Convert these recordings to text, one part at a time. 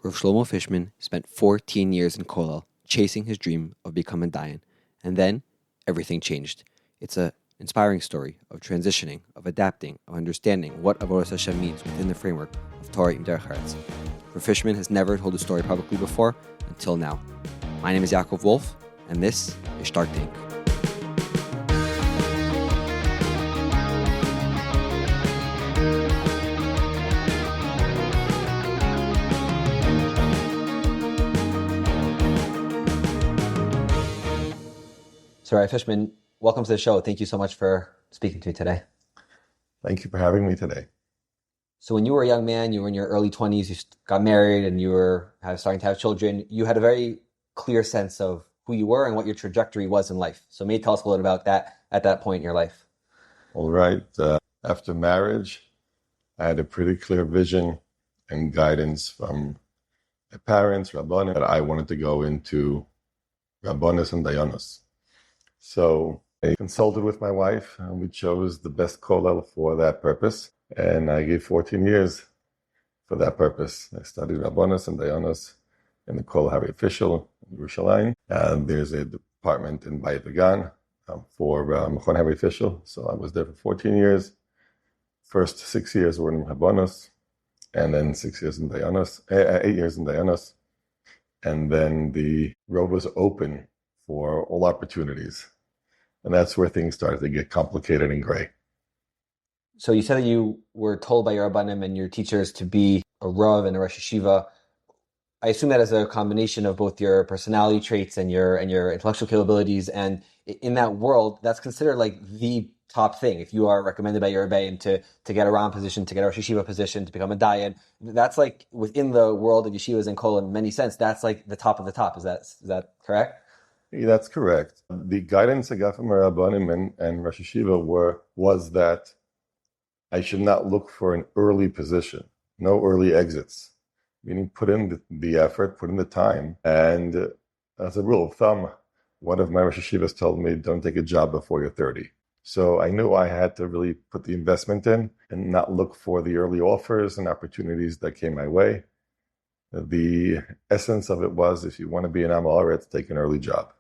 Rav Shlomo Fishman spent 14 years in Kollel, chasing his dream of becoming Dayan. And then, everything changed. It's an inspiring story of transitioning, of adapting, of understanding what Avodas Hashem means within the framework of Torah im Derech Eretz. Rav Fishman has never told the story publicly before, until now. My name is Yaakov Wolf, and this is Stark Tank. So, Rav Fishman, welcome to the show. Thank you so much for speaking to me today. Thank you for having me today. So when you were a young man, you were in your early 20s, you got married and you were starting to have children, you had a very clear sense of who you were and what your trajectory was in life. So maybe tell us a little bit about that at that point in your life. All right. After marriage, I had a pretty clear vision and guidance from my parents, Rabbanim, that I wanted to go into Rabbanis and Dayanos. So I consulted with my wife, and we chose the best Kollel for that purpose. And I gave 14 years for that purpose. I studied Rabbanis and Dayanos in the Kollel Harry Official in Yerushalayim. And there's a department in Bayit Vegan for Mechon Harry Official. So I was there for 14 years. First 6 years were in Rabbanis, and then 6 years in Dayanos, 8 years in Dayanos. And then the road was open for all opportunities. And that's where things started to get complicated and gray. So you said that you were told by your Rabbanim and your teachers to be a Rav and a Rosh Yeshiva. I assume that as a combination of both your personality traits and your intellectual capabilities. And in that world, that's considered like the top thing. If you are recommended by your Rebbe to get a Ram position, to get a Rosh Yeshiva position, to become a Dayan, that's like within the world of yeshivas and Kollel in many sense, that's like the top of the top. Is that correct? Yeah, that's correct. The guidance I got from my Rabbanim and Rosh Yeshiva was that I should not look for an early position, no early exits, meaning put in the effort, put in the time. And as a rule of thumb, one of my Rosh Yeshivas told me, don't take a job before you're 30. So I knew I had to really put the investment in and not look for the early offers and opportunities that came my way. The essence of it was, if you want to be an Am Haaretz, take an early job.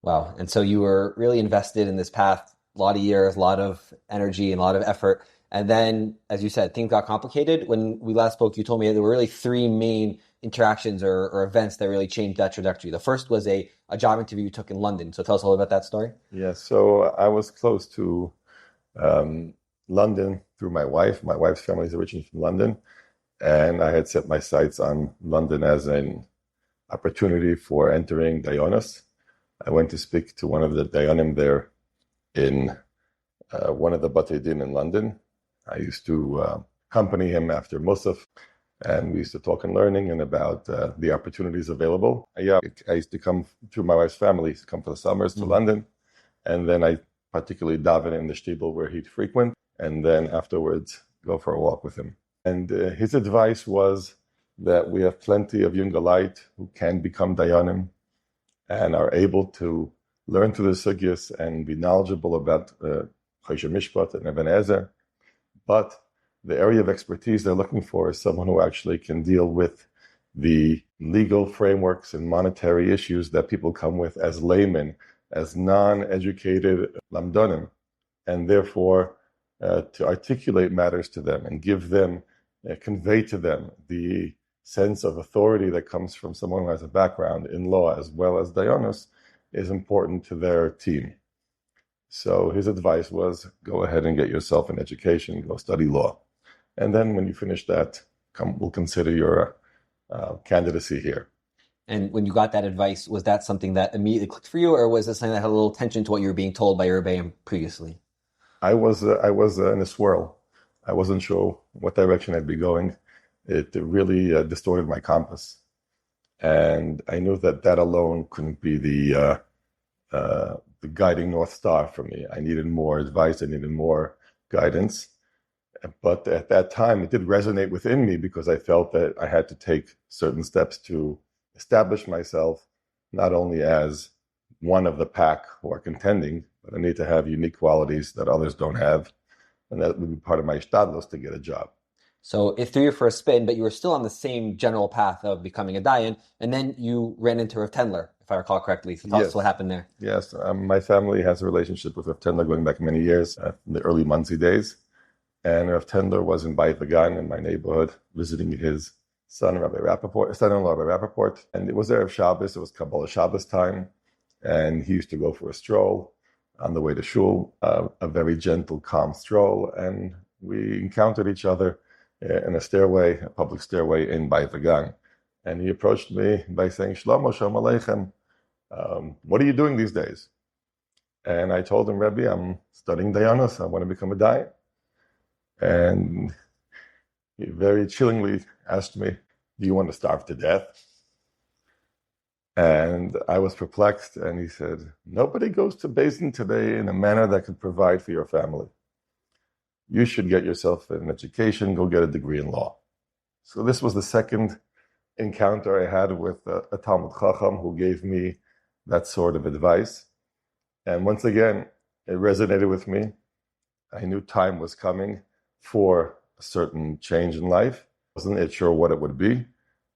Wow. And so you were really invested in this path, a lot of years, a lot of energy and a lot of effort. And then, as you said, things got complicated. When we last spoke, you told me there were really three main interactions or events that really changed that trajectory. The first was a job interview you took in London. So tell us a little about that story. Yeah, so I was close to London through my wife. My wife's family is originally from London. And I had set my sights on London as an opportunity for entering Dayanos. I went to speak to one of the Dayanim there in one of the Batei Din in London. I used to accompany him after Musaf, and we used to talk and learning and about the opportunities available. I used to come through my wife's family, to come for the summers to London, and then I particularly daven in the shtibel where he'd frequent, and then afterwards go for a walk with him. And his advice was that we have plenty of young Galite who can become Dayanim and are able to learn through the sugyas and be knowledgeable about Choshe Mishpat and Even Ezer. But the area of expertise they're looking for is someone who actually can deal with the legal frameworks and monetary issues that people come with as laymen, as non-educated lamdonim, and therefore to articulate matters to them and give them, convey to them the sense of authority that comes from someone who has a background in law as well as Dayanos is important to their team. So his advice was, go ahead and get yourself an education, go study law. And then when you finish that, we'll consider your candidacy here. And when you got that advice, was that something that immediately clicked for you, or was it something that had a little tension to what you were being told by your Rebbeim previously? I was in a swirl. I wasn't sure what direction I'd be going. It really distorted my compass. And I knew that alone couldn't be the guiding North Star for me. I needed more advice. I needed more guidance. But at that time, it did resonate within me because I felt that I had to take certain steps to establish myself, not only as one of the pack who are contending, but I need to have unique qualities that others don't have. And that would be part of my shtadlos to get a job. So it threw you for a spin, but you were still on the same general path of becoming a dayan, and then you ran into Rav Tendler, if I recall correctly. So tell us what Yes. happened there. Yes. My family has a relationship with Rav Tendler going back many years, in the early Monsey days. And Rav Tendler was in Beit Vegan in my neighborhood, visiting his son-in-law, Rabbi Rappaport. And it was Erev Shabbos, it was Kabbalah Shabbos time. And he used to go for a stroll on the way to shul, a very gentle, calm stroll. And we encountered each other in a public stairway in Beit Vegan. And he approached me by saying, Shlomo, Shalom Aleichem, what are you doing these days? And I told him, Rebbe, I'm studying Dayanos. I want to become a Dayan. And he very chillingly asked me, do you want to starve to death? And I was perplexed, and he said, nobody goes to Basin today in a manner that could provide for your family. You should get yourself an education, go get a degree in law. So this was the second encounter I had with a Talmud Chacham who gave me that sort of advice. And once again, it resonated with me. I knew time was coming for a certain change in life. Wasn't yet sure what it would be.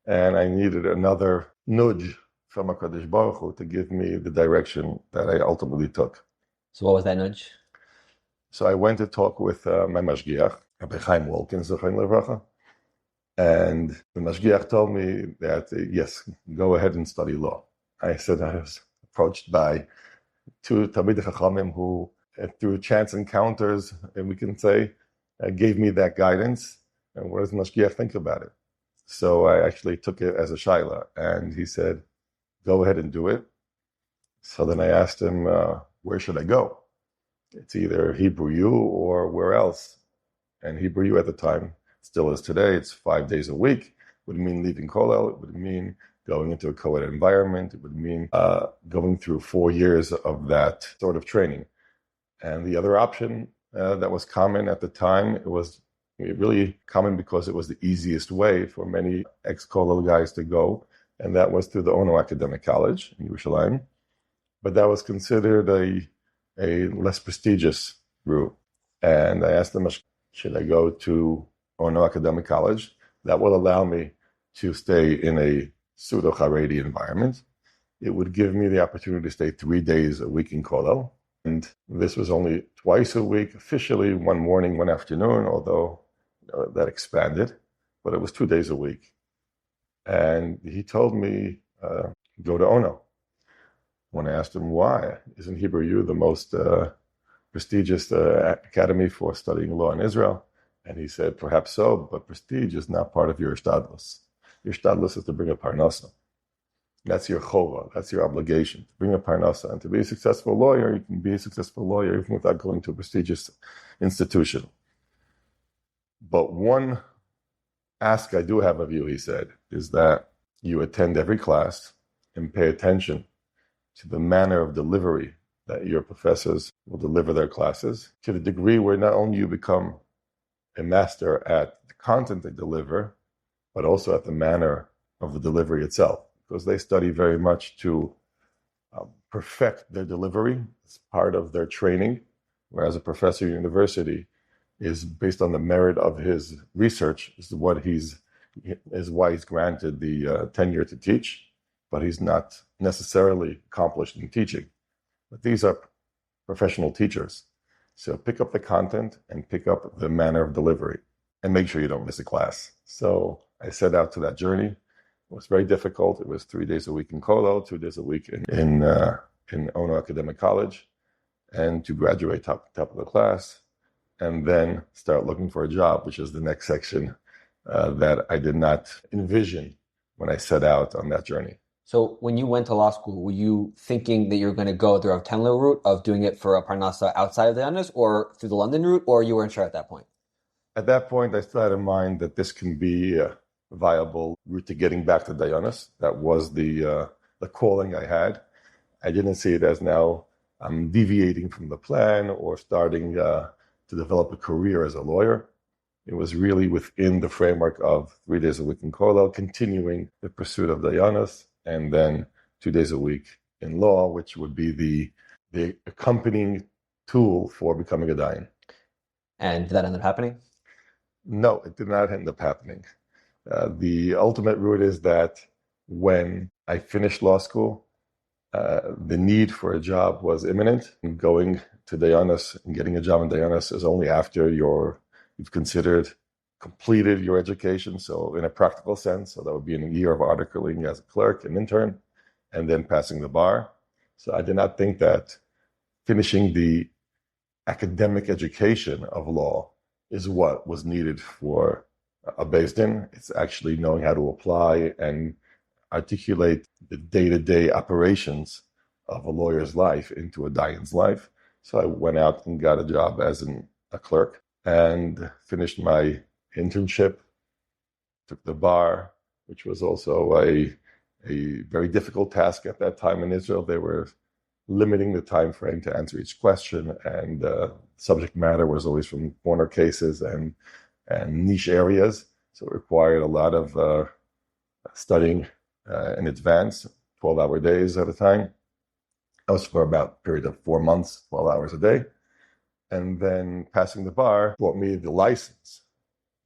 And I needed another nudge from HaKadosh Baruch Hu to give me the direction that I ultimately took. So what was that nudge? So I went to talk with my mashgiach, Rabbi Chaim Wolkin, Zochain Levracha. And the mashgiach told me that, yes, go ahead and study law. I said I was approached by two Talmidei Chachamim who, through chance encounters, and we can say, gave me that guidance. And what does the mashgiach think about it? So I actually took it as a shaila, and he said, go ahead and do it. So then I asked him, where should I go? It's either Hebrew U or where else. And Hebrew U at the time, still is today, it's 5 days a week. It would mean leaving Kollel. It would mean going into a co-ed environment. It would mean going through 4 years of that sort of training. And the other option that was common at the time, it was really common because it was the easiest way for many ex-Kollel guys to go, and that was through the Ono Academic College in Yerushalayim. But that was considered a less prestigious route. And I asked them, should I go to Ono Academic College? That will allow me to stay in a pseudo-Haredi environment. It would give me the opportunity to stay 3 days a week in Kollel. And this was only twice a week, officially 1 morning, 1 afternoon, although that expanded, but it was 2 days a week. And he told me, go to Ono. When I asked him why, isn't Hebrew U the most prestigious academy for studying law in Israel? And he said, perhaps so, but prestige is not part of your ishtadlus. Your ishtadlus is to bring a parnasa. That's your chova, that's your obligation, to bring a parnasa. And to be a successful lawyer, you can be a successful lawyer even without going to a prestigious institution. But one ask I do have of you, he said, is that you attend every class and pay attention to the manner of delivery that your professors will deliver their classes, to the degree where not only you become a master at the content they deliver, but also at the manner of the delivery itself, because they study very much to perfect their delivery. It's part of their training, whereas a professor at university is based on the merit of his research, is why he's granted the tenure to teach, but he's not necessarily accomplished in teaching. But these are professional teachers. So pick up the content and pick up the manner of delivery and make sure you don't miss a class. So I set out to that journey. It was very difficult. It was 3 days a week in Kollel, 2 days a week in Ono Academic College, and to graduate top of the class, and then start looking for a job, which is the next section that I did not envision when I set out on that journey. So when you went to law school, were you thinking that you were going to go the Rav Tendler route of doing it for a parnasa outside of the Dayanos, or through the London route, or you weren't sure at that point? At that point, I still had in mind that this can be a viable route to getting back to Dayanos. That was the calling I had. I didn't see it as now I'm deviating from the plan or starting to develop a career as a lawyer. It was really within the framework of 3 days a week in Kollel, continuing the pursuit of Dayanos, and then 2 days a week in law, which would be the accompanying tool for becoming a dayan. And did that end up happening? No, it did not end up happening. The ultimate route is that when I finished law school, the need for a job was imminent. Going to Dayanis and getting a job in Dayanis is only after you've completed your education. So in a practical sense, so that would be in a year of articling as a clerk and intern, and then passing the bar. So I did not think that finishing the academic education of law is what was needed for a Beis Din. It's actually knowing how to apply and articulate the day-to-day operations of a lawyer's life into a dayan's life. So I went out and got a job as a clerk and finished my internship, took the bar, which was also a very difficult task at that time in Israel. They were limiting the time frame to answer each question, and subject matter was always from corner cases and niche areas. So it required a lot of studying in advance, 12-hour days at a time. That was for about a period of 4 months, 12 hours a day. And then passing the bar brought me the license.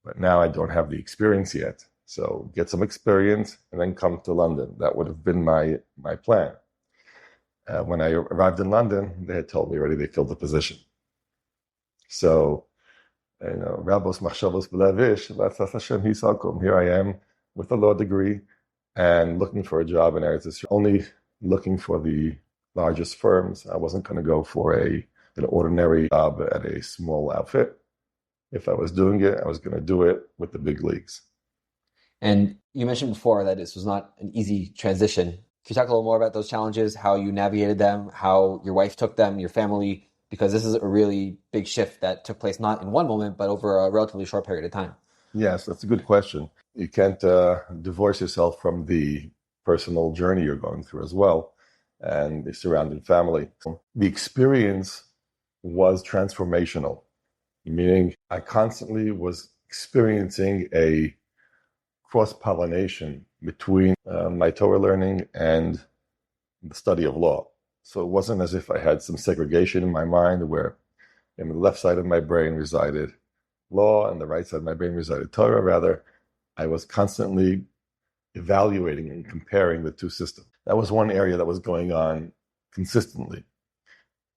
But now I don't have the experience yet. So get some experience and then come to London. That would have been my plan. When I arrived in London, they had told me already they filled the position. So, Rabos Machshavos B'Levish, V'atzas Hashem Hisakom. Here I am with a law degree and looking for a job in Eretz Yisrael. Only looking for the largest firms. I wasn't going to go for an ordinary job at a small outfit. If I was doing it, I was going to do it with the big leagues. And you mentioned before that this was not an easy transition. Can you talk a little more about those challenges, how you navigated them, how your wife took them, your family? Because this is a really big shift that took place not in one moment, but over a relatively short period of time. Yes, that's a good question. You can't divorce yourself from the personal journey you're going through as well, and the surrounding family. The experience was transformational, meaning I constantly was experiencing a cross-pollination between my Torah learning and the study of law. So it wasn't as if I had some segregation in my mind where in the left side of my brain resided law and the right side of my brain resided Torah. Rather, I was constantly evaluating and comparing the two systems. That was one area that was going on consistently.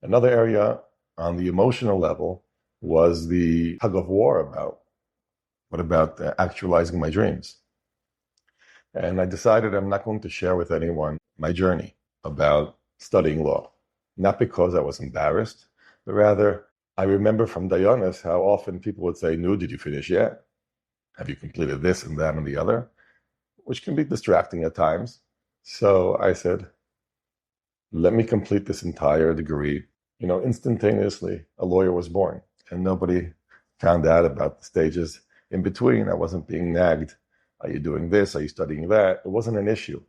Another area on the emotional level was the tug of war about what about actualizing my dreams. And I decided I'm not going to share with anyone my journey about studying law, not because I was embarrassed, but rather I remember from Dayanis how often people would say, "No, did you finish yet? Have you completed this and that and the other?" Which can be distracting at times. So I said, let me complete this entire degree. Instantaneously, a lawyer was born, and nobody found out about the stages in between. I wasn't being nagged. Are you doing this? Are you studying that? It wasn't an issue.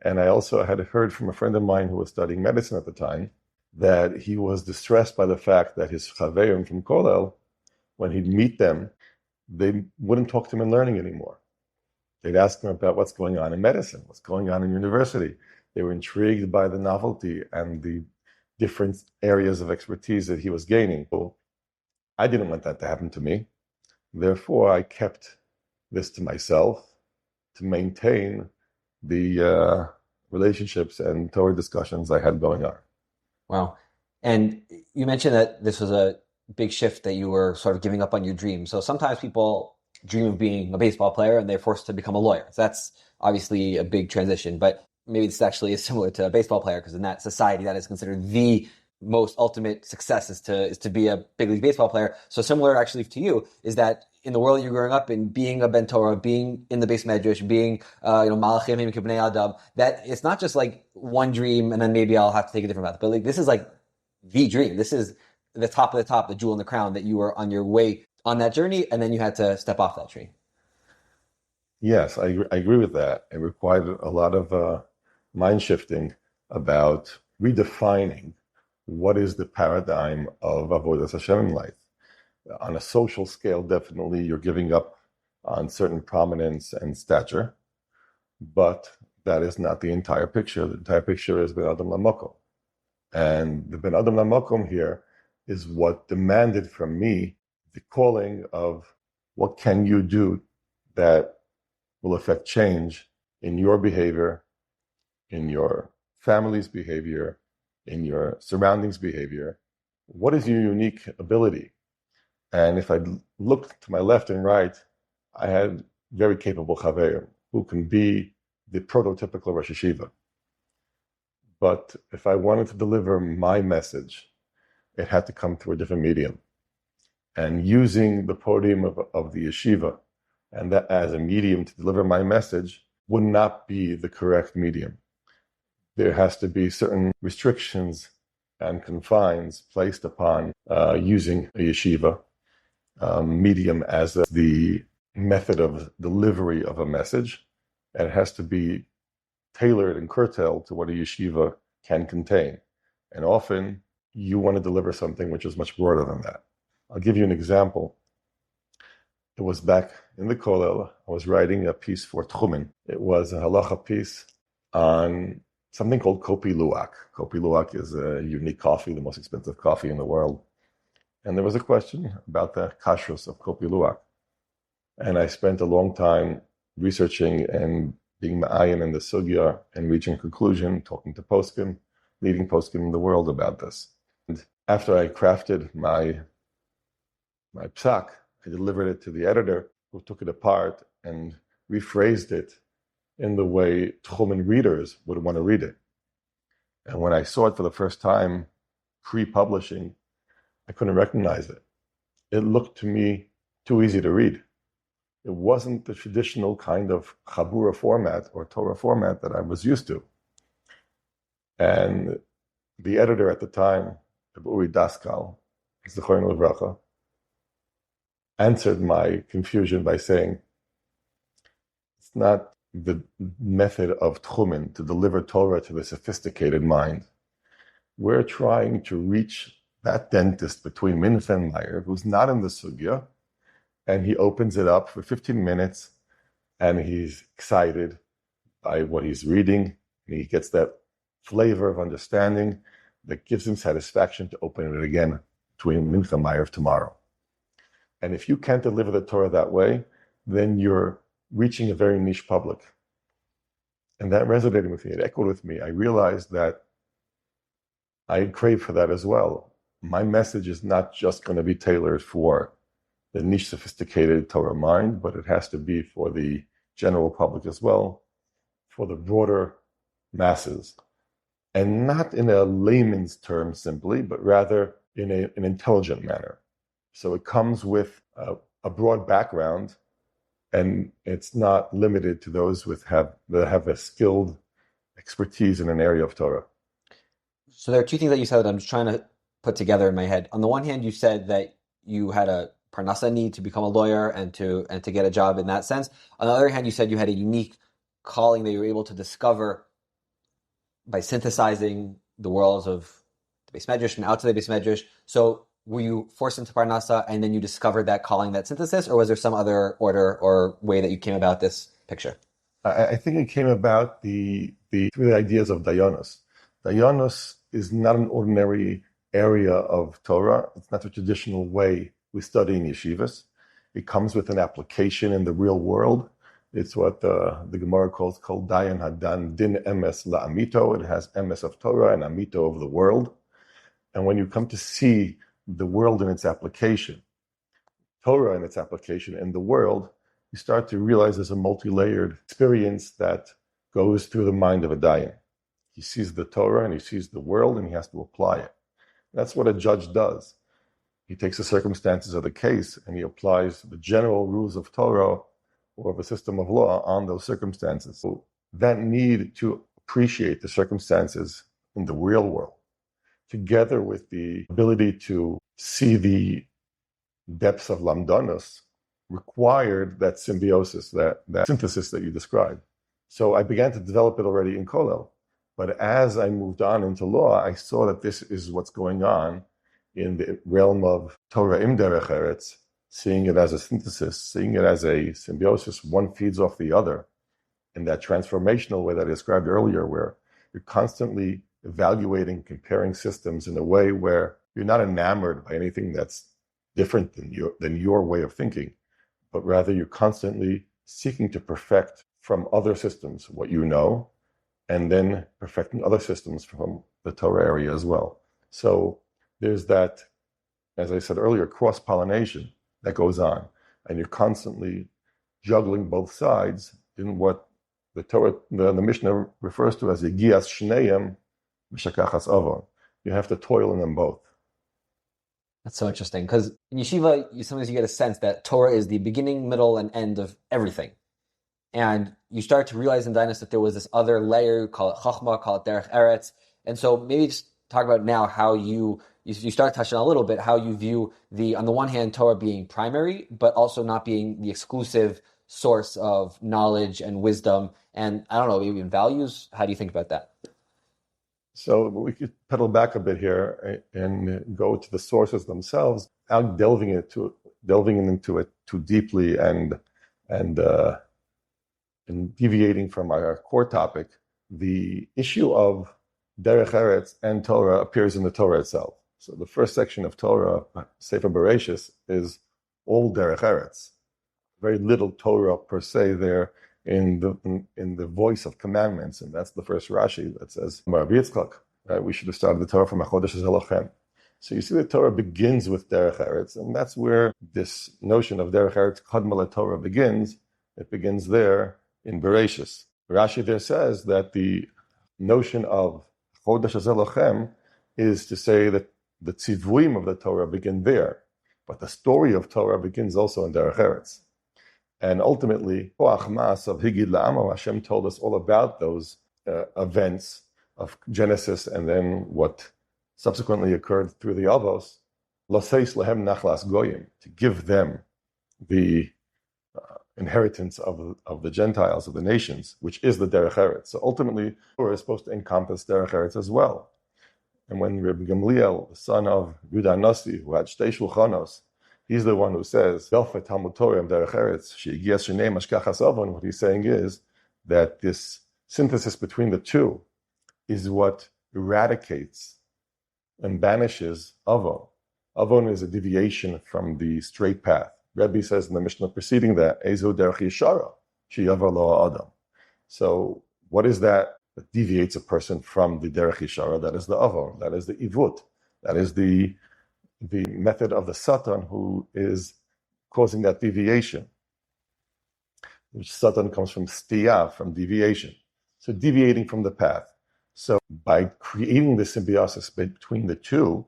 And I also had heard from a friend of mine who was studying medicine at the time that he was distressed by the fact that his chaverim from Kollel, when he'd meet them, they wouldn't talk to him in learning anymore. They'd ask him about what's going on in medicine, what's going on in university. They were intrigued by the novelty and the different areas of expertise that he was gaining. So I didn't want that to happen to me. Therefore, I kept this to myself to maintain the relationships and Torah discussions I had going on. Wow. And you mentioned that this was a big shift, that you were sort of giving up on your dream. So sometimes people dream of being a baseball player and they're forced to become a lawyer. So that's obviously a big transition, but maybe this actually is similar to a baseball player, because in that society that is considered the most ultimate success is to be a big league baseball player. So similar actually to you is that in the world you're growing up in, being a Ben Torah, being in the base medrash, being malachim kibnei adam, that it's not just like one dream and then maybe I'll have to take a different path, but like this is like the dream. This is the top of the top, the jewel in the crown, that you were on your way on that journey and then you had to step off that tree. Yes, I agree with that. It required a lot of mind shifting about redefining what is the paradigm of avodas Hashem in life. On a social scale, definitely you're giving up on certain prominence and stature, but that is not the entire picture. The entire picture is Ben Adam Lamakom. And the Ben Adam Lamakom here is what demanded from me the calling of What can you do that will affect change in your behavior, in your family's behavior, in your surroundings' behavior? What is your unique ability? And if I look to my left and right, I had very capable chaverim who can be the prototypical Rosh Hashiva. But if I wanted to deliver my message, it had to come through a different medium. And using the podium of the yeshiva and that as a medium to deliver my message would not be the correct medium. There has to be certain restrictions and confines placed upon using a yeshiva medium as the method of delivery of a message. And it has to be tailored and curtailed to what a yeshiva can contain. And often you want to deliver something which is much broader than that. I'll give you an example. It was back in the Kollel. I was writing a piece for Tchumen. It was a halacha piece on something called Kopi Luwak. Kopi Luwak is a unique coffee, the most expensive coffee in the world. And there was a question about the kashrus of Kopi Luwak. And I spent a long time researching and being ma'ayin in the sugya and reaching a conclusion, talking to poskim, leading poskim in the world about this. And after I crafted my psak, I delivered it to the editor, who took it apart and rephrased it in the way Tchumen readers would want to read it. And when I saw it for the first time, pre-publishing, I couldn't recognize it. It looked to me too easy to read. It wasn't the traditional kind of Chabura format or Torah format that I was used to. And the editor at the time, Uri Daskal, Zichrono Livracha, answered my confusion by saying, it's not the method of Tchumen to deliver Torah to the sophisticated mind. We're trying to reach that dentist between Mincha and Meyer, who's not in the sugya, and he opens it up for 15 minutes, and he's excited by what he's reading, and he gets that flavor of understanding that gives him satisfaction to open it again between Mincha and Meyer tomorrow. And if you can't deliver the Torah that way, then you're reaching a very niche public. And that resonated with me. It echoed with me. I realized that I crave for that as well. My message is not just going to be tailored for the niche, sophisticated Torah mind, but it has to be for the general public as well, for the broader masses. And not in a layman's term simply, but rather in an intelligent manner. So it comes with a broad background, and it's not limited to those that have a skilled expertise in an area of Torah. So there are two things that you said that I'm just trying to put together in my head. On the one hand, you said that you had a parnasa need to become a lawyer and to get a job in that sense. On the other hand, you said you had a unique calling that you were able to discover by synthesizing the worlds of the Beis Medrash and outside the Beis Medrash. So were you forced into parnasa and then you discovered that calling, that synthesis, or was there some other order or way that you came about this picture? I think it came about through the ideas of dayanos. Dayanos is not an ordinary area of Torah. It's not the traditional way we study in yeshivas. It comes with an application in the real world. It's what the Gemara calls Kol Dayan Hadan Din Emes La'amito. It has Emes of Torah and Amito of the world. And when you come to see the world in its application, Torah in its application in the world, you start to realize there's a multi-layered experience that goes through the mind of a dayan. He sees the Torah and he sees the world and he has to apply it. That's what a judge does. He takes the circumstances of the case and he applies the general rules of Torah or of a system of law on those circumstances. So that need to appreciate the circumstances in the real world, together with the ability to see the depths of lamdanos, required that symbiosis, that synthesis that you described. So I began to develop it already in Kollel. But as I moved on into law, I saw that this is what's going on in the realm of Torah im derech eretz, seeing it as a synthesis, seeing it as a symbiosis, one feeds off the other, in that transformational way that I described earlier, where you're constantly evaluating, comparing systems in a way where you're not enamored by anything that's different than your way of thinking, but rather you're constantly seeking to perfect from other systems what you know, and then perfecting other systems from the Torah area as well. So there's that, as I said earlier, cross-pollination that goes on, and you're constantly juggling both sides in what the Torah, the Mishnah refers to as Yegias Shneim Mishakachas Avon. You have to toil in them both. That's so interesting, because in yeshiva, sometimes you get a sense that Torah is the beginning, middle, and end of everything. And you start to realize in Dinus that there was this other layer, call it Chachma, call it Derech Eretz. And so maybe just talk about now how you start touching on a little bit how you view on the one hand, Torah being primary, but also not being the exclusive source of knowledge and wisdom. And I don't know, maybe in values. How do you think about that? So we could pedal back a bit here and go to the sources themselves, without delving into it too deeply and deviating from our core topic. The issue of Derech Eretz and Torah appears in the Torah itself. So the first section of Torah, Sefer Bereshis, is all Derech Eretz. Very little Torah per se there in the voice of commandments, and that's the first Rashi that says, Rav Yitzchak, right? We should have started the Torah from Achodesh Zelochem. So you see the Torah begins with Derech Eretz, and that's where this notion of Derech Eretz Kadma Torah begins. It begins there in Bereshis. Rashi there says that the notion of Chodesh Zelochem is to say that the tzivuyim of the Torah begin there, but the story of Torah begins also in Derech Eretz. And ultimately, Koach Mas of Higid La'amo, Hashem told us all about those events of Genesis and then what subsequently occurred through the Avos, Laseis Lehem Nachlas Goyim, to give them the inheritance of the Gentiles, of the nations, which is the Derech Eretz. So ultimately, Torah is supposed to encompass Derech Eretz as well. And when Rabbi Gamliel, the son of Yudah Nasi, who had Shtei Shulchanos, he's the one who says, what he's saying is that this synthesis between the two is what eradicates and banishes Avon. Avon is a deviation from the straight path. Rebbe says in the Mishnah preceding that, Ezo derech yeshara, she'yavar lo adam. So what is that deviates a person from the derech yeshara? That is the Avon, that is the ivut, that is the method of the Satan who is causing that deviation. Which Satan comes from stiyah, from deviation. So deviating from the path. So by creating the symbiosis between the two,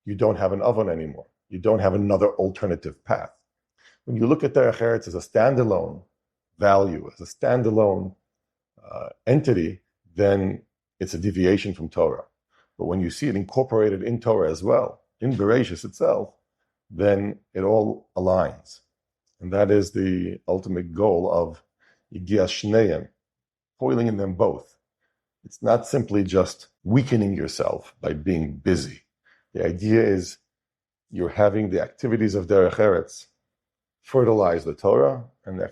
you don't have an oven anymore. You don't have another alternative path. When you look at Derech Eretz as a standalone value, as a standalone entity, then it's a deviation from Torah. But when you see it incorporated in Torah as well, in Bereshis itself, then it all aligns. And that is the ultimate goal of Yegias Shneim, toiling in them both. It's not simply just weakening yourself by being busy. The idea is you're having the activities of Derech Eretz fertilize the Torah, and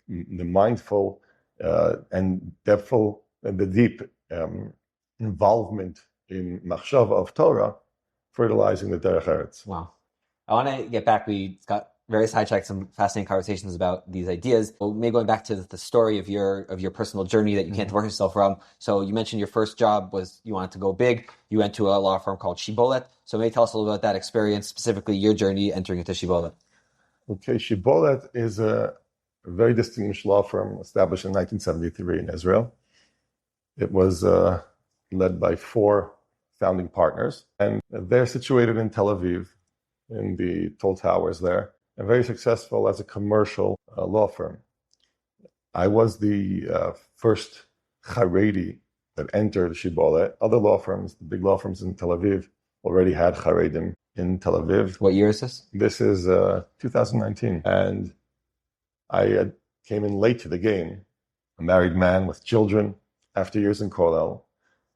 the mindful and depthful and the deep involvement in machshava of Torah, fertilizing the Derech Eretz. Wow. I want to get back. We got very sidetracked, some fascinating conversations about these ideas. Well, maybe going back to the story of your personal journey that you can't divorce yourself from. So you mentioned your first job was you wanted to go big. You went to a law firm called Shibolet. So maybe tell us a little about that experience, specifically your journey entering into Shibolet. Okay, Shibolet is a very distinguished law firm established in 1973 in Israel. It was led by 4 founding partners, and they're situated in Tel Aviv, in the tall towers there, and very successful as a commercial law firm. I was the first Haredi that entered Shibolet. Other law firms, the big law firms in Tel Aviv, already had Haredim in Tel Aviv. What year is this? This is 2019. And I came in late to the game, a married man with children, after years in Kollel,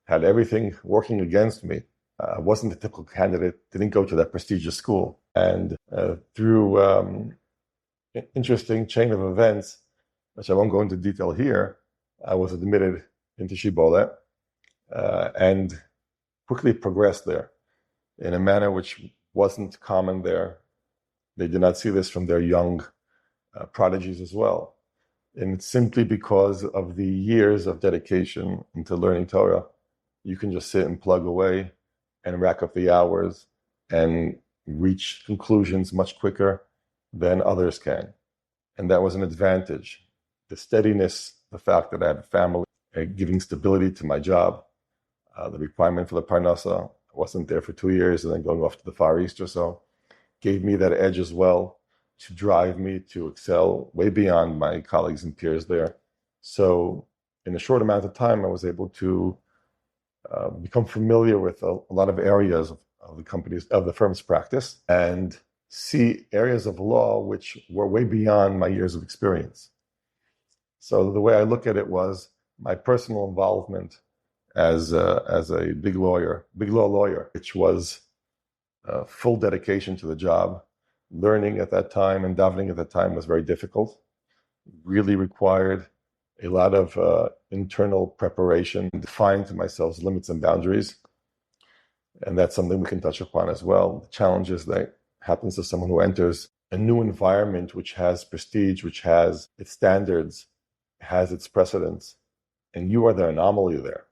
had everything working against me. I wasn't the typical candidate, didn't go to that prestigious school. And through an interesting chain of events, which I won't go into detail here, I was admitted into Shibolet and quickly progressed there in a manner which wasn't common there. They did not see this from their young prodigies as well. And it's simply because of the years of dedication into learning Torah. You can just sit and plug away and rack up the hours and reach conclusions much quicker than others can. And that was an advantage. The steadiness, the fact that I had a family, giving stability to my job, the requirement for the parnasa, I wasn't there for 2 years and then going off to the Far East or so, gave me that edge as well to drive me to excel way beyond my colleagues and peers there. So in a short amount of time, I was able to become familiar with a lot of areas of the firm's practice, and see areas of law which were way beyond my years of experience. So the way I look at it was my personal involvement as a big law lawyer, which was full dedication to the job. Learning at that time and davening at that time was very difficult. Really required a lot of internal preparation, define to myself limits and boundaries. And that's something we can touch upon as well. The challenges that happens to someone who enters a new environment which has prestige, which has its standards, has its precedents, and you are the anomaly there.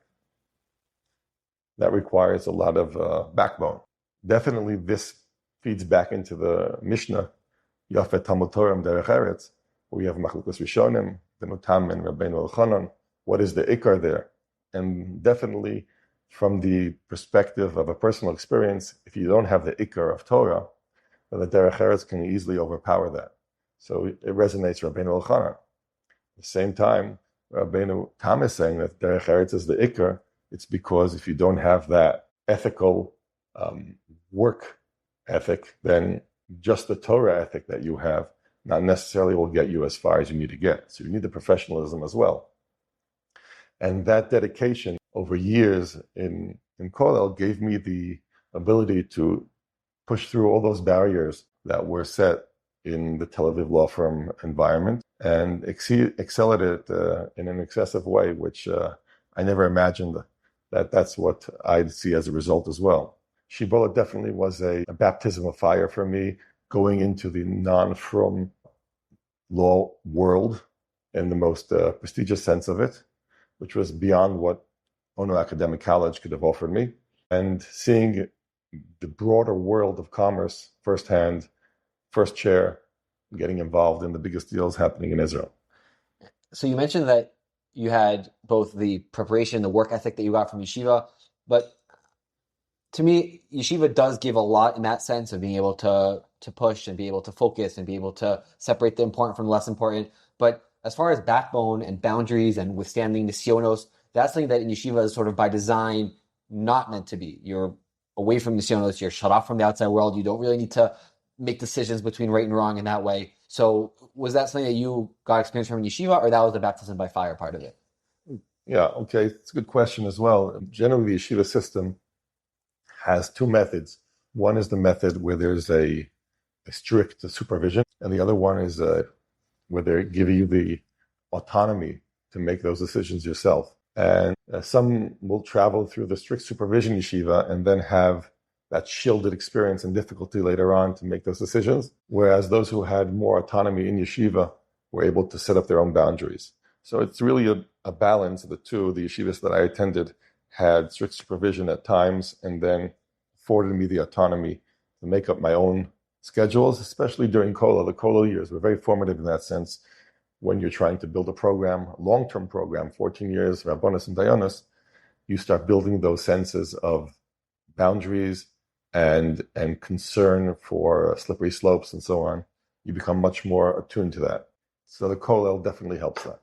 That requires a lot of backbone. Definitely this feeds back into the Mishnah, Yafet Talmud Torah Derech Eretz, where we have Machlokes Rishonim, Benutam and Rabbeinu Elchanan. What is the ikar there? And definitely from the perspective of a personal experience, if you don't have the ikar of Torah, then the Derech Eretz can easily overpower that. So it resonates Rabbeinu Elchanan. At the same time, Rabbeinu Tam is saying that Derech Eretz is the ikar. It's because if you don't have that ethical work ethic, then just the Torah ethic that you have not necessarily will get you as far as you need to get. So you need the professionalism as well. And that dedication over years in Kollel gave me the ability to push through all those barriers that were set in the Tel Aviv law firm environment and excel at it in an excessive way, which I never imagined that's what I'd see as a result as well. Shibolet definitely was a baptism of fire for me, going into the non-frum law world in the most prestigious sense of it, which was beyond what Ono Academic College could have offered me, and seeing the broader world of commerce firsthand, first chair, getting involved in the biggest deals happening in Israel. So you mentioned that you had both the preparation, the work ethic that you got from yeshiva, but to me, yeshiva does give a lot in that sense of being able to push and be able to focus and be able to separate the important from the less important. But as far as backbone and boundaries and withstanding the sionos, that's something that in yeshiva is sort of by design not meant to be. You're away from the sionos, you're shut off from the outside world. You don't really need to make decisions between right and wrong in that way. So was that something that you got experience from in yeshiva, or that was the baptism by fire part of it? Yeah, okay. It's a good question as well. Generally, the yeshiva system has two methods. One is the method where there's a strict supervision, and the other one is where they give you the autonomy to make those decisions yourself. And some will travel through the strict supervision yeshiva and then have that shielded experience and difficulty later on to make those decisions, whereas those who had more autonomy in yeshiva were able to set up their own boundaries. So it's really a balance of the two. The yeshivas that I attended had strict supervision at times and then afforded me the autonomy to make up my own schedules, especially during Kollel. The Kollel years were very formative in that sense. When you're trying to build a program, a long-term program, 14 years, Rabbonos and Dayanos, you start building those senses of boundaries and concern for slippery slopes and so on. You become much more attuned to that. So the Kollel definitely helps that.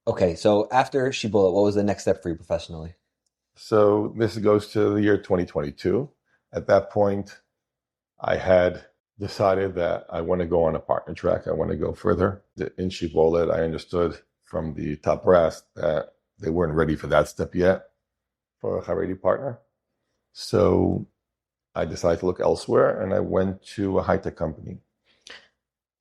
Okay, so after Shibolet, what was the next step for you professionally? So this goes to the year 2022. At that point, I had decided that I want to go on a partner track. I want to go further. In Shibolet, I understood from the top brass that they weren't ready for that step yet for a Haredi partner. So I decided to look elsewhere, and I went to a high-tech company.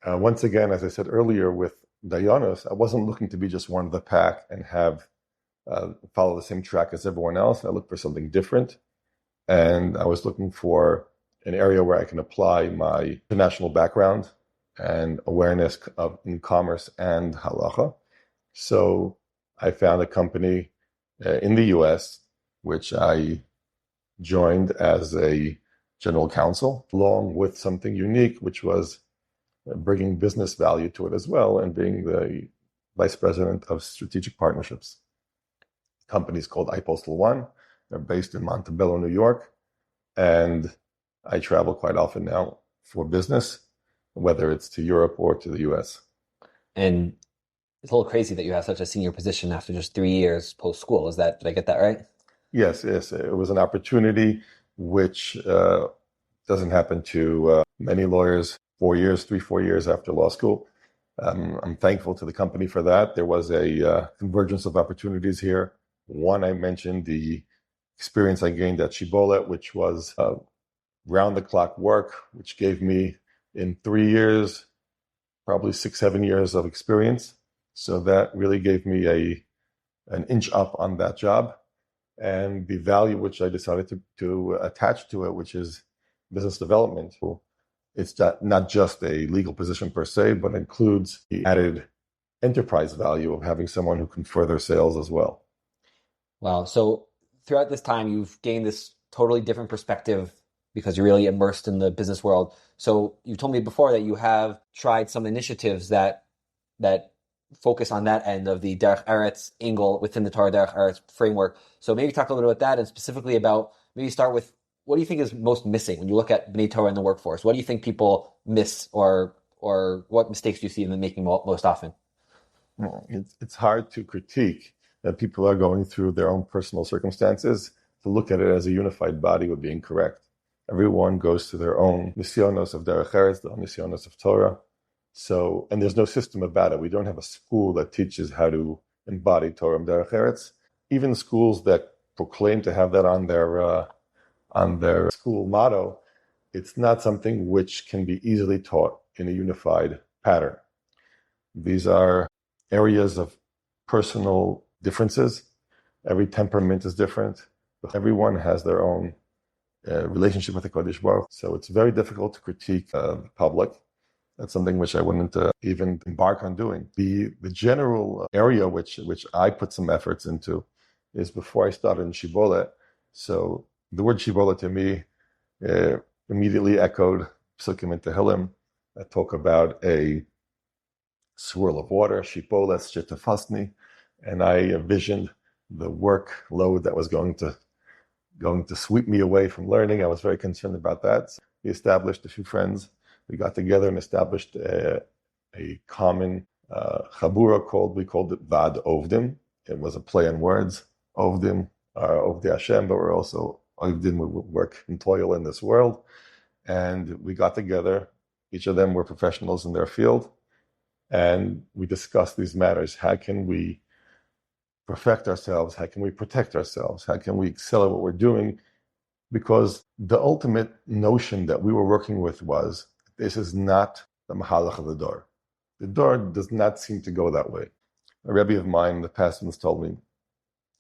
Once again, as I said earlier, with Dayanos, I wasn't looking to be just one of the pack and have follow the same track as everyone else. I looked for something different, and I was looking for an area where I can apply my international background and awareness of in commerce and halacha. So I found a company in the US, which I joined as a general counsel, along with something unique, which was bringing business value to it as well, and being the vice president of strategic partnerships. The company is called iPostal One. They're based in Montebello, New York, and I travel quite often now for business, whether it's to Europe or to the US. And it's a little crazy that you have such a senior position after just 3 years post school. Did I get that right? Yes. It was an opportunity which doesn't happen to many lawyers 4 years after law school. I'm thankful to the company for that. There was a convergence of opportunities here. One, I mentioned the experience I gained at Shibolet, which was round-the-clock work, which gave me, in 3 years, probably 6-7 years of experience. So that really gave me an inch up on that job. And the value which I decided to attach to it, which is business development. It's not just a legal position per se, but includes the added enterprise value of having someone who can further sales as well. Wow. So throughout this time, you've gained this totally different perspective because you're really immersed in the business world. So you told me before that you have tried some initiatives that focus on that end of the Derech Eretz angle within the Torah Derech Eretz framework. So maybe talk a little bit about that, and specifically about, maybe start with, what do you think is most missing when you look at B'nai Torah in the workforce? What do you think people miss, or what mistakes do you see them making most often? It's hard to critique that people are going through their own personal circumstances. To look at it as a unified body would be incorrect. Everyone goes through their own nisyonos of Derech Eretz, their own nisyonos of Torah. So, and there's no system about it. We don't have a school that teaches how to embody Torah and Derech Eretz. Even schools that proclaim to have that on their school motto, it's not something which can be easily taught in a unified pattern. These are areas of personal differences. Every temperament is different. Everyone has their own relationship with the Kodesh Baruch. So it's very difficult to critique the public. That's something which I wouldn't even embark on doing. The general area which I put some efforts into is before I started in Shibolet. So the word Shibolet to me immediately echoed Psukim and Tehillim that talk about a swirl of water, Shibolet Shetafasni, and I envisioned the workload that was going to sweep me away from learning. I was very concerned about that. So we established, a few friends, we got together and established a common chabura we called it Vad Ovdim. It was a play on words. Ovdim are Ovdi Hashem, but we're also Ovdim, we work in toil in this world. And we got together. Each of them were professionals in their field. And we discussed these matters. How can we perfect ourselves? How can we protect ourselves? How can we excel at what we're doing? Because the ultimate notion that we were working with was, this is not the mahalach of the door. The door does not seem to go that way. A Rebbe of mine in the past once told me,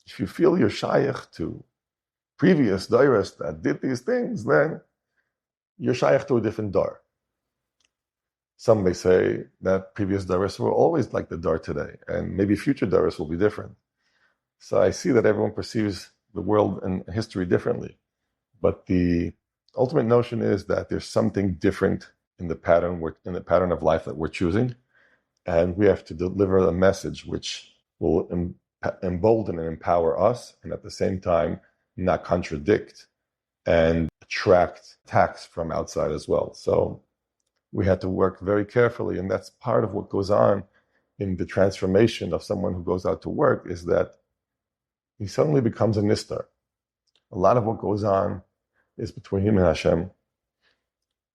if you feel you're shaykh to previous doros that did these things, then you're shaykh to a different door. Some may say that previous doros were always like the door today, and maybe future doros will be different. So I see that everyone perceives the world and history differently. But the ultimate notion is that there's something different in the pattern of life that we're choosing, and we have to deliver a message which will embolden and empower us, and at the same time not contradict and attract attacks from outside as well. So we had to work very carefully, and that's part of what goes on in the transformation of someone who goes out to work, is that he suddenly becomes a nistar. A lot of what goes on is between him and Hashem.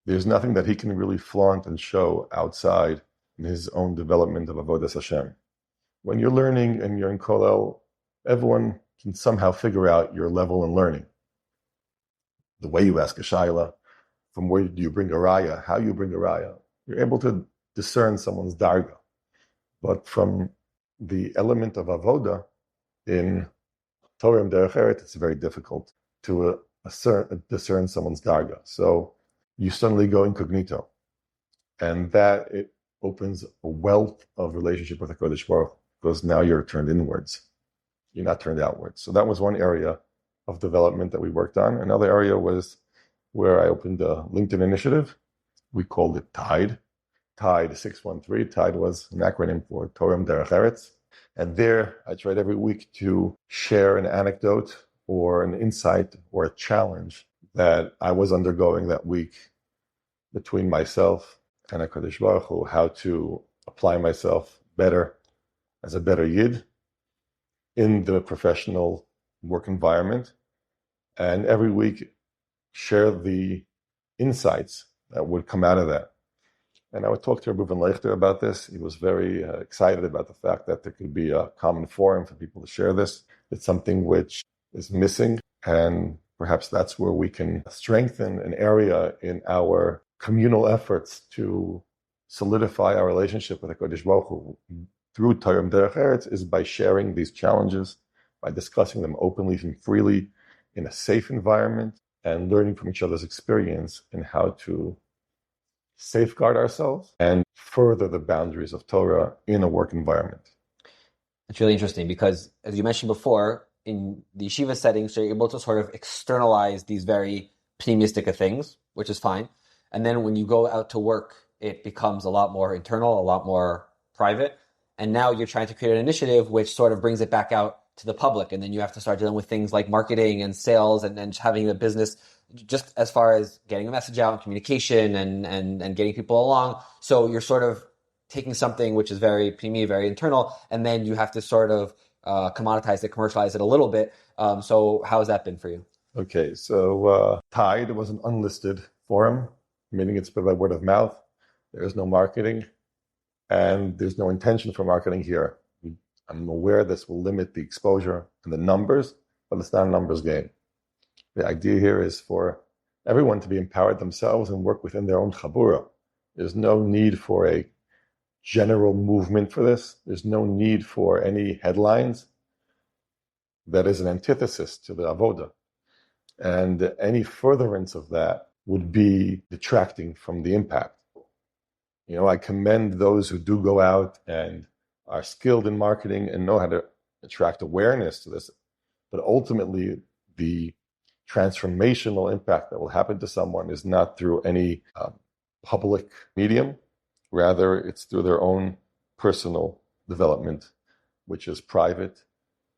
There's nothing that he can really flaunt and show outside in his own development of Avodas Hashem. When you're learning and you're in Kollel, everyone can somehow figure out your level in learning. The way you ask a shaila, from where do you bring a raya, how you bring a raya. You're able to discern someone's darga. But from the element of avoda in Torah and Derech Eretz, it's very difficult to discern someone's darga. So you suddenly go incognito. And that it opens a wealth of relationship with the Kodesh Baruch Hu, because now you're turned inwards. You're not turned outwards. So that was one area of development that we worked on. Another area was where I opened a LinkedIn initiative. We called it Tide. Tide 613. Tide was an acronym for Torah Derech Eretz. And there I tried every week to share an anecdote or an insight or a challenge that I was undergoing that week between myself and HaKadosh Baruch Hu, how to apply myself better as a better Yid in the professional work environment. And every week share the insights that would come out of that. And I would talk to Reuven Leichter about this. He was very excited about the fact that there could be a common forum for people to share this. It's something which is missing, and perhaps that's where we can strengthen an area in our communal efforts to solidify our relationship with HaKadosh Baruch Hu through Torah Derech Eretz, is by sharing these challenges, by discussing them openly and freely in a safe environment, and learning from each other's experience and how to safeguard ourselves and further the boundaries of Torah in a work environment. It's really interesting because, as you mentioned before, in the yeshiva settings, you're able to sort of externalize these very pneumistic things, which is fine. And then when you go out to work, it becomes a lot more internal, a lot more private. And now you're trying to create an initiative which sort of brings it back out to the public. And then you have to start dealing with things like marketing and sales and having the business, just as far as getting a message out and communication and getting people along. So you're sort of taking something which is very pnimi, very internal, and then you have to sort of commoditize it, commercialize it a little bit. So how has that been for you? Okay, so Tide was an unlisted forum, meaning it's by word of mouth. There is no marketing, and there's no intention for marketing here. I'm aware this will limit the exposure and the numbers, but it's not a numbers game. The idea here is for everyone to be empowered themselves and work within their own chabura. There's no need for a general movement for this. There's no need for any headlines that is an antithesis to the avoda. And any furtherance of that would be detracting from the impact. You know, I commend those who do go out and are skilled in marketing and know how to attract awareness to this. But ultimately, the transformational impact that will happen to someone is not through any public medium. Rather, it's through their own personal development, which is private.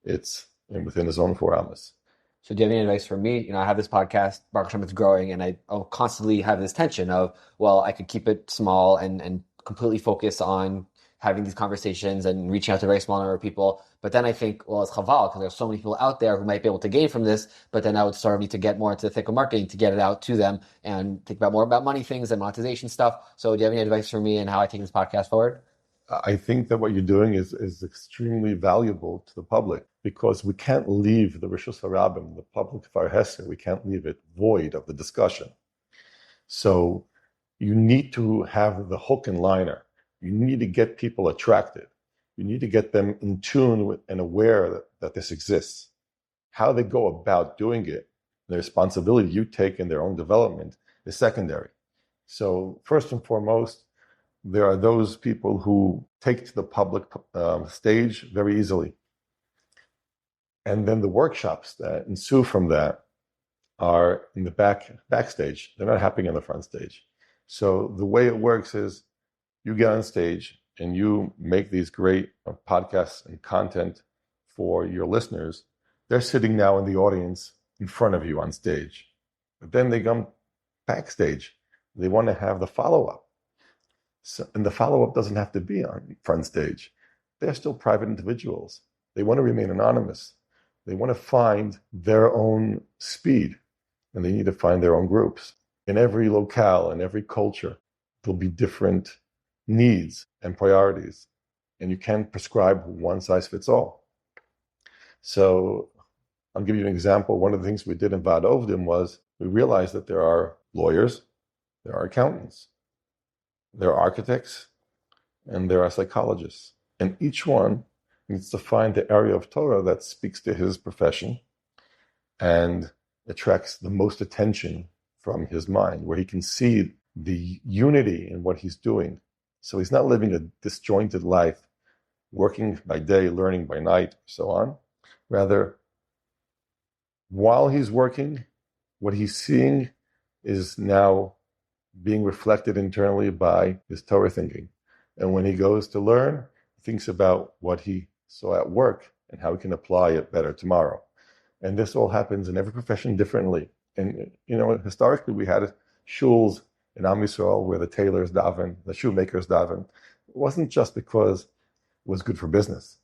It's within his own four amas. So do you have any advice for me? You know, I have this podcast, Baruch Hashem, it's growing, and I'll constantly have this tension of, well, I could keep it small and completely focus on having these conversations and reaching out to a very small number of people. But then I think, well, it's chaval, because there's so many people out there who might be able to gain from this, but then I would sort of need to get more into the thick of marketing to get it out to them and think about more about money things and monetization stuff. So do you have any advice for me in how I take this podcast forward? I think that what you're doing is extremely valuable to the public, because we can't leave the Rishus HaRabim, the public Farhesed, we can't leave it void of the discussion. So you need to have the hook and liner. You need to get people attracted. You need to get them in tune with and aware that this exists. How they go about doing it, the responsibility you take in their own development is secondary. So first and foremost, there are those people who take to the public stage very easily. And then the workshops that ensue from that are in the backstage. They're not happening on the front stage. So the way it works is you get on stage and you make these great podcasts and content for your listeners. They're sitting now in the audience in front of you on stage. But then they come backstage. They want to have the follow-up. So, and the follow-up doesn't have to be on front stage. They're still private individuals. They want to remain anonymous. They want to find their own speed, and they need to find their own groups. In every locale, in every culture, there'll be different needs and priorities, and you can't prescribe one size fits all. So I'll give you an example. One of the things we did in Vad Ovdim was we realized that there are lawyers, there are accountants, there are architects, and there are psychologists. And each one needs to find the area of Torah that speaks to his profession and attracts the most attention from his mind, where he can see the unity in what he's doing. So he's not living a disjointed life, working by day, learning by night, so on. Rather, while he's working, what he's seeing is now being reflected internally by his Torah thinking. And when he goes to learn, he thinks about what he saw at work and how he can apply it better tomorrow. And this all happens in every profession differently. And, historically we had shuls in Am Yisrael where the tailors daven, the shoemakers daven. It wasn't just because it was good for business.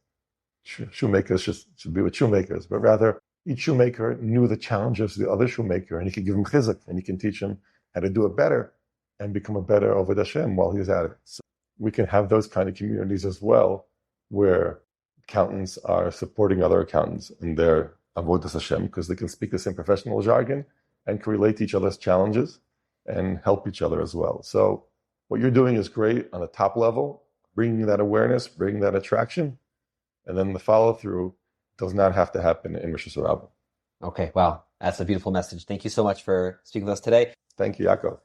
Shoemakers should be with shoemakers, but rather each shoemaker knew the challenges of the other shoemaker, and he could give him chizuk, and he can teach him how to do it better and become a better Oved Hashem while he's at it. So we can have those kind of communities as well, where accountants are supporting other accountants in their Avodas Hashem, because they can speak the same professional jargon and can relate to each other's challenges and help each other as well. So what you're doing is great on the top level, bringing that awareness, bringing that attraction, and then the follow-through does not have to happen in Rosh Hashanah. Okay, wow. That's a beautiful message. Thank you so much for speaking with us today. Thank you, Yaakov.